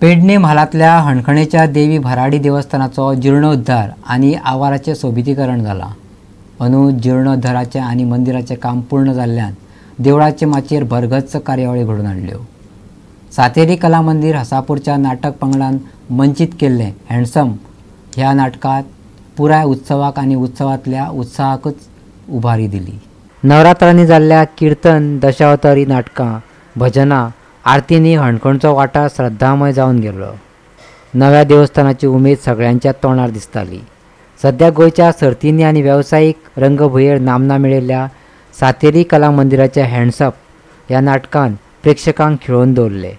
पेडणे म्हालातल्या हणखणेच्या देवी भराडी देवस्थानाचो जीर्णोद्धार आणि आवाराचे सोबितीकरण जाला। अंदू जीर्णोद्धाराचे आणि मंदिराचे काम पूर्ण जाल्ल्यान देवळाचे माचयेर भरगच कार्यावळी घडून हाडल्यो। सातेरी कला मंदिर हसापूरच्या नाटक पंगडान मंचित केल्ले हँडसम ह्या नाटकात पुराय उत्सवाक आणि उत्सवातल्या उत्साहाकच उभारी दिली। नवरात्रांनी जाल्ल्या कीर्तन दशावतारी नाटकां भजनां आरतींनी हणखणचो वाठार श्रद्धामय जावन गेलो। नव्या देवस्थानाची उमेद सगळ्यांच्या तोंडार दिसताली। सध्या गोंयच्या सर्तींनी आणि वेवसायीक रंगभुंयेर नामना मेळयल्ल्या सातेरी कला मंदिराच्या हँडसम ह्या नाटकान प्रेक्षकांक खिळोवन दवरले।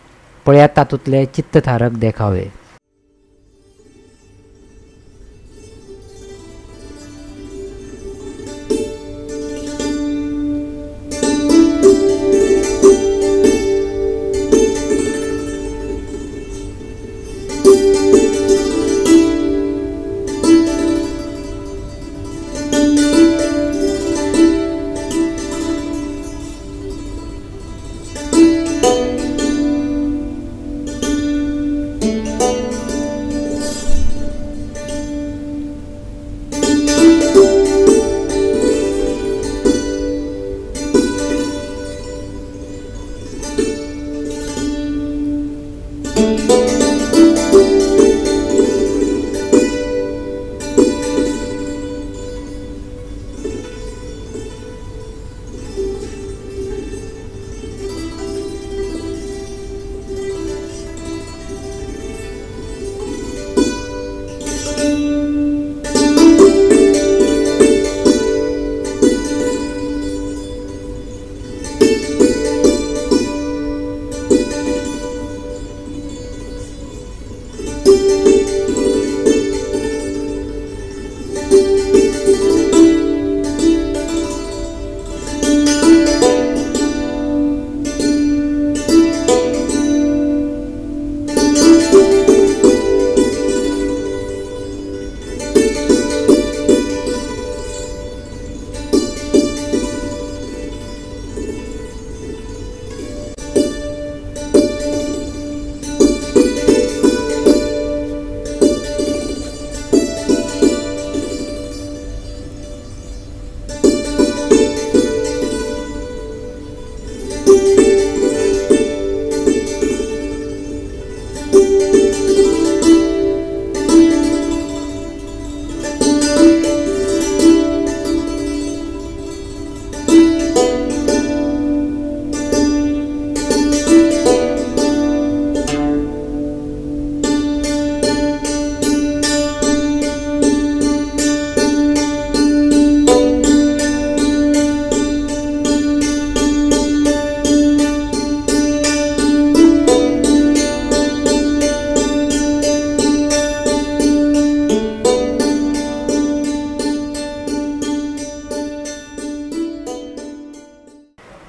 पळयात तातूंतले चित्तथारक देखावे।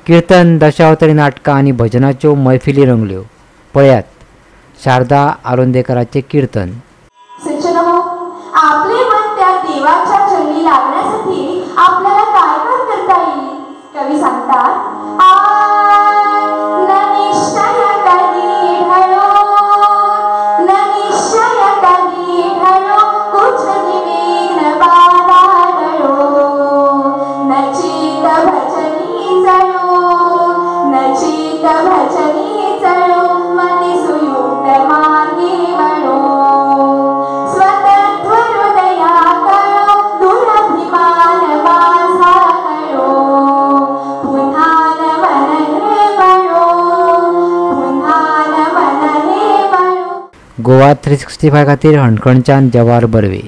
कीर्तन दशावतारी नाटकां आणि भजनाच्यो मैफिली रंगल्यो। पळयात शारदा आरोंदेकराचे कीर्तन। आपले मन त्या देवाच्या चरणी लागण्यासाठी आपल्याला काय काय करता येईल? कवी सांगतात गोवा 365 खातीर हणखणच्यान जवाहर बर्वे।